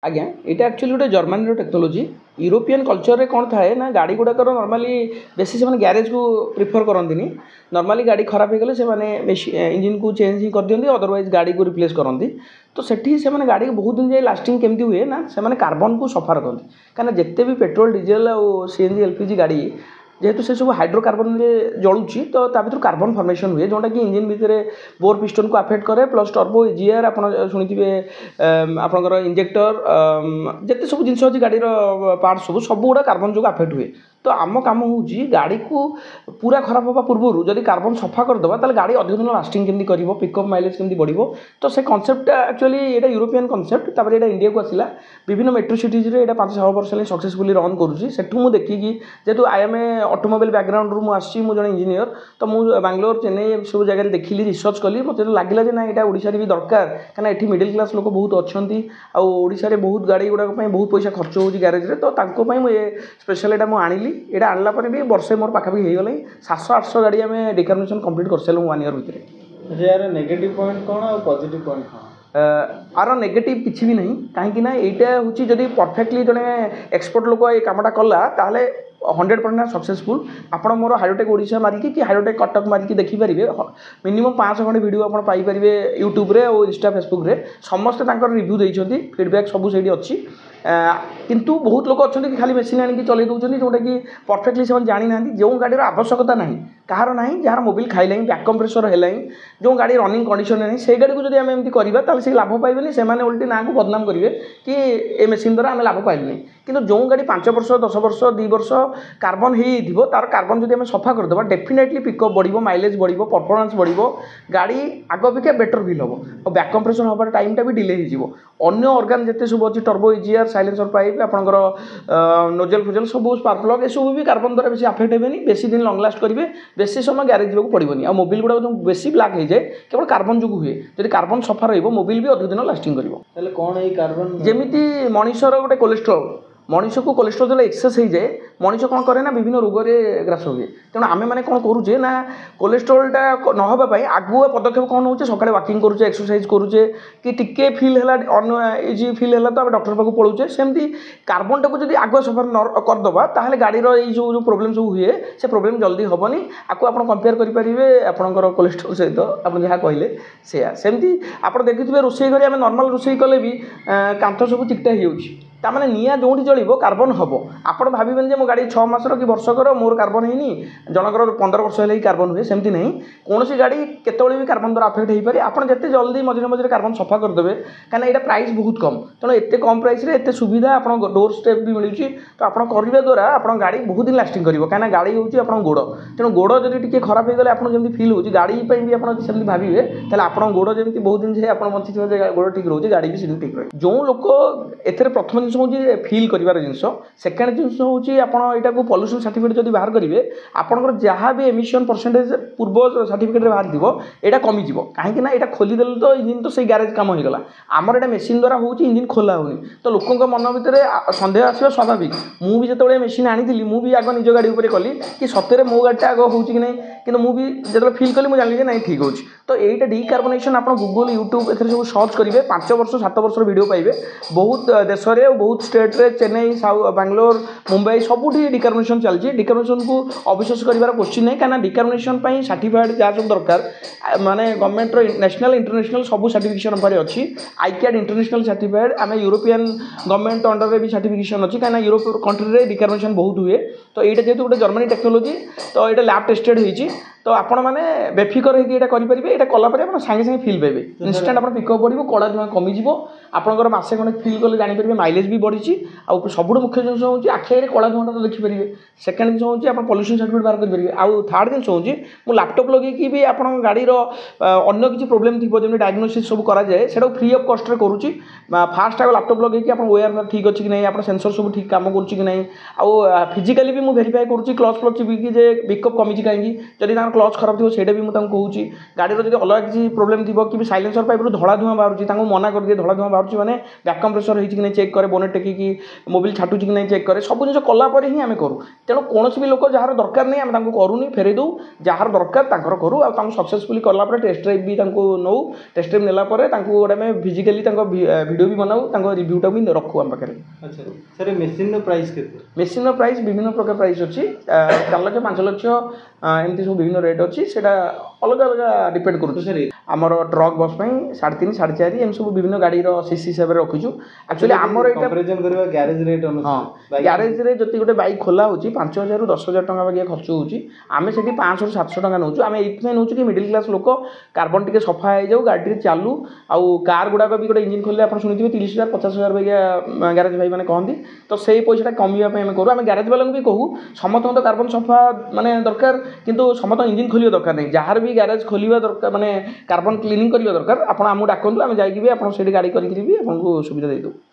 आज्ञा यहाँ एक्चुअली गोटे जर्मनी टेक्नोलोजी यूरोपियन कल्चर कौन थाए ना गाड़ी गुड़ाक नॉर्मली बेसी से ग्यारेज को प्रिफर करती नॉर्मली गाड़ी खराब हो गले से इंजिन को चेंज ही कर दिखती अदरवाइज गाड़ी को रिप्लेस करती तो सेठी से गाड़ी को बहुत दिन जाए लास्टिंग केमती हुए ना से कार्बन को सफा रखती कहीं जिते भी पेट्रोल डीजेल और सीएनजी एलपीजी गाड़ी जेहेतु से सब हाइड्रोकार्बन जलुची तो भर कार्बन फर्मेशन हुए जोटा कि इंजिन भितर बोर पिस्टन को अफेक्ट करे प्लस टर्बो जीआर आप शुणिथे आपंकर इंजेक्टर जिते सब जिन अच्छी गाड़ी पार्ट सब गुड़ा कार्बन जो अफेक्ट हुए तो आम कम हो गाड़ी को पूरा खराब होगा पूर्व जब कार्बन सफा करदे तो गाड़ी अधिक दिन लास्टिंग केमती कर पिकअप माइलेज केमती बढ़ो तो से कनसेप्ट एक्चुअली ये यूरोपियन कनसेप्ट तापर ये इंडिया को आसला विभिन्न मेट्रो सिटीज 5-6 वर्ष सक्सेसफुली रन करुँची सेठू देखिकी जेहतु I am a automobile background रू मुझे जन इंजीनियर तो मुझे बांग्लोर चेन्नई सब जगह देखिली रिसर्च कली मत लगे ना यहाँ ओडिशा भी दरकार कहीं ये मिडिल क्लास लोक बहुत अच्छा आशारे बहुत गाड़ी गुड़ाक बहुत पैसा खर्च हो ग्यारेज तो ये स्पेशल यहाँ मुझे आनी ये आनला भी वर्षे मोर पाखापाखि हो गला 700-800 गाड़ी आम डिकार्बोनेशन कंप्लीट कर सारूँ 1 ईयर भितर यार नेगेटिव पॉइंट कौन और पॉजिटिव पॉइंट कौन आर नेगेटिव किसी भी नहीं कहीं यहाँ हूँ जब परफेक्टली जड़े एक्सपर्ट लोक ये कमटा कला 100% सक्सेसफुल आपण मोर हाइड्रोटेक ओडिशा मारिकी कि हाइड्रोटेक कटक मारिकी देखिपारे मिनिमम 500 खंड वीडियो आप पाइपर यूट्यूब रे और इंस्टा फेसबुक रे समस्ते रिव्यू देते फीडबैक सब से अच्छी किंतु बहुत लोग अच्छा कि खाली मेसीन आनिक चल दूसरी जोटा कि परफेक्टली से जानी ना जो गाड़ीर आवश्यकता ना कहार ना जार मोबिल खाइला बैक कंप्रेसर है जो गाड़ी रनिंग कंडीशन नहीं से गाड़ी को जब आम एमती करवा से लाभ पाइबे से उल्टी ना को बदनाम करेंगे कि ए मेसीन द्वारा आम लाभ पाइलुनि कि जो गाड़ी 5 वर्ष 10 वर्ष 2 वर्ष कार्बन हो तार कार्बन जब सफा करदे डेफिनेटली पिकअप बढ़ो माइलेज बढ़ो परफॉर्मेंस बढ़ो गाड़ी आग अपेक्षा बेटर फिल हम और बैक कंप्रेशन होबार टाइमटा भी डिले हो अन्य ऑर्गन जिते सब अच्छी टर्बो इजिआर साइलेंसर पाइप आपंकर नोजल फोजल सब स्पार्क प्लग ये सब भी कार्बन द्वारा बेसी अफेक्ट हेनी बेसी दिन लंग लास्ट करेंगे बेसी समय ग्यारेज जावाक पड़ोनी आ मोबिल गुड़ा जो बेसी ब्लैक हो जाए केवल कार्बन जो हुए जब कार्बन सफा रोबिल भी अधिक दिन लास्टिंग कर कौन ये कार्बन जमी मनीषर गोटे कोलेस्ट्रोल मनीष को कोलेस्ट्रोल जो एक्सेस हो जाए मनीष कौन करे ना विभिन्न रोग में ग्रास हुए तेणु आम मैंने कौन करुचे ना कोलेस्ट्रोलटा नहापी आगुआ पदक्षेप कौन हो सकाଳେ वाकिंग करुचे एक्सरसाइज करुचे कि टिके फिल है इजी फिल है तो डॉक्टर पाक पलौचे सेमती कार्बन टाक जब आगुआ सफा करदे ताहले गाड़ी जो प्रोब्लेम सब हुए से प्रोब्लेम जल्दी हेनी आपको आप कंपेयर करेंगे आपंकर कोलेस्ट्रोल सहित आप जहाँ कहले से सेमती आप देखिए रोषे घरे आम नॉर्मल रोषे कले भी कांथ सब चिकटा हो ताने निआ जो चलो कार्बन हम आप भावे जो गाड़ी 6 मासर कि वर्षकर मोर कार्बन है जनकर 15 वर्ष है कार्बन हुए सेमती नहीं कौन सी गाड़ी केतवे भी कार्बन द्वारा अफेक्ट हो पारे आप जिते जल्दी मझे मझे कार्बन सफा करदे कहीं यहाँ प्राइस बहुत कम तेणु एत कम प्राइस एत सुविधा आप डोर स्टेप भी मिलूँ तो आप करने द्वारा आप गाड़ी बहुत दिन लास्टिंग कर कहीं गाड़ी हूँ आप गोड़ तेणु गोड़ जब टी खराब हो गले आपको जमी फिल हो गाड़ी भी आप भावे तेल आप गोड़ जमी बहुत दिन जाए आप बंची गोड़ ठीक रोचे गाड़ी भी ठीक रहे जो लोक ए प्रथम जिन हूँ फिल कर जिन सेकेंड जिन हूँ आपटा को पल्यूशन सर्टिफिकेट जब बाहर करेंगे आपंकर जहाँ भी एमिशन परसेंटेज पूर्व सर्टिफिकेट बाहर थी यहाँ कमिज कहीं यहाँ खोलीदे तो इंजिन तो से ग्यारेज कम होगा आमर यहाँ मेसीन द्वारा हो इंजिन खोला होनी तो लोकों मन भितर सन्देह आसवा स्वाभाविक मुझे जो मेसीन आनी मुझे आग निज गाड़ी उपर कली कि सतरे मो गाड़ीटा आग हो कि नहीं कि मुझे जो फिल कली मुझे जानी ना ठीक हो तो यहीटा डिकार्बोनेशन आप गूगल यूट्यूब ए सब सर्च करेंगे 5 वर्ष 7 वर्ष वीडियो पाइबे बहुत देश में बहुत स्टेट रे चेन्नई बांग्लोर मुंबई सबुठी डिकार्बोनेशन चलती डिकार्बोनेशन को अविश्वास करार क्वेश्चन नहीं कहीं डिकार्बोनेशन सर्टिफाइड जहाँ सब दरकार माने गवर्नमेंट नेशनल इंटरनेशनल सब सर्टिफिकेशन पर अच्छी आईक्याड इंटरनेशनल सर्टिफाइड आम यूरोपियन गवर्नमेंट अंडर में भी सर्टिफिकेशन अच्छी कहीं यूरोप कंट्री में डिकार्बोनेशन बहुत हुए तो यहाँ जेहतु गोटे जर्मनी टेक्नोलोजी तो यहाँ लैब टेस्टेड होती तो आपण मैंने बेफिकर होकर करेंगे यहाँ कलापर आप सागे सागे फिल पाइबे इनस्टाट आप पिकअप बढ़ो कड़ा धुआं कमिज आपंकर मसे खंडे फिल कले जानीपर माइलेज भी बढ़ी आउ सब मुख्य जिन हूँ आखिरे कड़ा धुआं तो देखिपारे सेकेंड जिन हूँ आप पल्यूशन सर्टिफिकेट बाहर करेंगे आउ थर्ड जिन हूँ मुझे लैपटॉप लगे भी आप गाड़ीर अन्य किसी प्रोब्लेम थी जमी डायग्नोसिस सब कराए से फ्री अफ कस्ट करुँची फास्ट आग लैपटॉप लगे आप ओआर ठीक अच्छी कि नहीं आप सेंसर सब ठीक काम कर नहीं आउ फिजिकाली भी मुझे भेरीफाए करुँची क्लच फ्लच चिपिकी जे पिकअप कमी कहीं जब କ୍ଲଚ୍ ଖରାପ ଥିବ ସେଇଟା ବି ମୁଁ ତାଙ୍କୁ କହୁଛି। ଗାଡ଼ିର ଯଦି ଅଲଗା କିଛି ପ୍ରୋବ୍ଲେମ୍ ଥିବ କି ସାଇଲେନ୍ସର ପାଇପ୍ରୁ ଧଳା ଧୂଆଁ ବାହାରୁଛି ତାଙ୍କୁ ମନା କରିଦିଏ, ଧଳା ଧୂଆଁ ବାହାରୁଛି ମାନେ ବ୍ୟାକ୍ କମ୍ପ୍ରେସର ହେଇଛି କି ନାହିଁ ଚେକ୍ କରେ, ବୋନେଟ୍ ଟେକିକି ମୋବିଲ୍ ଛାଟୁଛି କି ନାହିଁ ଚେକ୍ କରେ। ସବୁ ଜିନିଷ କଲା ପରେ ହିଁ ଆମେ କରୁ। ତେଣୁ କୌଣସି ବି ଲୋକ ଯାହାର ଦରକାର ନାହିଁ ଆମେ ତାଙ୍କୁ କରୁନି, ଫେରେଇ ଦେଉ। ଯାହାର ଦରକାର ତାଙ୍କର କରୁ। ଆଉ ତାଙ୍କୁ ସକ୍ସେସଫୁଲି କଲା ପରେ ଟେଷ୍ଟ ଡ୍ରାଇଭ୍ ବି ତାଙ୍କୁ ନେଉ। ଟେଷ୍ଟ ଡ୍ରାଇଭ୍ ନେଲା ପରେ ତାଙ୍କୁ ଗୋଟେ ଆମେ ଫିଜିକାଲି ତାଙ୍କ ଭିଡ଼ିଓ ବି ବନାଉ, ତାଙ୍କ ରିଭ୍ୟୁଟା ବି ରଖୁ ଆମ ପାଖରେ। ଆଚ୍ଛା ସାର୍ ମେସିନ୍ର ପ୍ରାଇସ୍ କେତେ? ମେସିନ୍ର ପ୍ରାଇସ୍ ବିଭିନ୍ନ ପ୍ରକାର ପ୍ରାଇସ୍ ଅଛି। 4 ଲକ୍ଷ 5 ଲକ୍ଷ ଏମିତି ସବୁ ବିଭିନ୍ନ ରେଟ୍ ଅଛି। ସେଇଟା ଅଲଗା ଅଲଗା ଡିପେଣ୍ଡ କରୁଛି। ସାର୍ ଆମର ଟ୍ରକ୍ ବସ୍ ପାଇଁ 3.5 4.5 ଏମିତି ସବୁ ବିଭିନ୍ନ ଗାଡ଼ିର ସିସି ହିସାବରେ ରଖିଛୁ। ଆକ୍ଚୁଆଲି ଆମର ଏଇଟା କମ୍ପାରିଜନ୍ କରିବା ଗ୍ୟାରେଜ୍ ରେଟ୍ ଅନୁସାରେ ଗ୍ୟାରେଜ୍ରେ ଯଦି ଗୋଟେ ବାଇକ୍ ଖୋଲା ହେଉଛି 5,000 ରୁ 10,000 ଟଙ୍କା ବାଗିଆ ଖର୍ଚ୍ଚ ହେଉଛି। ଆମେ ସେଠି 500 ରୁ 700 ଟଙ୍କା ନେଉଛୁ। ଆମେ ଏଇଥିପାଇଁ ନେଉଛୁ କି ମିଡ଼ିଲ୍ କ୍ଲାସ୍ ଲୋକ କାର୍ବନ୍ ଟିକେ ସଫା ହେଇଯାଉ, ଗାଡ଼ିରେ ଚାଲୁ। ଆଉ କାର୍ ଗୁଡ଼ାକ ବି ଗୋଟେ ଇଞ୍ଜିନ୍ ଖୋଲିଲେ ଆପଣ ଶୁଣିଥିବେ 30,000 50,000 ବାଗିଆ ଗ୍ୟାରେଜ୍ ଭାଇ ମାନେ କହନ୍ତି। ତ ସେଇ ପଇସାଟା କମିବା ପାଇଁ ଆମେ କରୁ। ଆମେ ଗ୍ୟାରେଜ୍ ବାଲାଙ୍କୁ ବି କହୁ ସମସ୍ତଙ୍କ ତ କାର୍ବନ୍ ସଫା ମାନେ ଦରକାର, କିନ୍ତୁ ସମସ୍ତଙ୍କ ଇଞ୍ଜିନ୍ ଖୋଲିବା ଦରକାର ନାହିଁ। ଯାହାର ବି ଗ୍ୟାରେଜ୍ ଖୋଲିବା ଦରକାର ମାନେ କାର୍ବନ୍ କ୍ଲିନିଂ କରିବା ଦରକାର ଆପଣ ଆମକୁ ଡାକନ୍ତୁ, ଆମେ ଯାଇକି ବି ଆପଣ ସେଇଠି ଗାଡ଼ି କରିକି ବି ଆପଣଙ୍କୁ ସୁବିଧା ଦେଇଦେବୁ।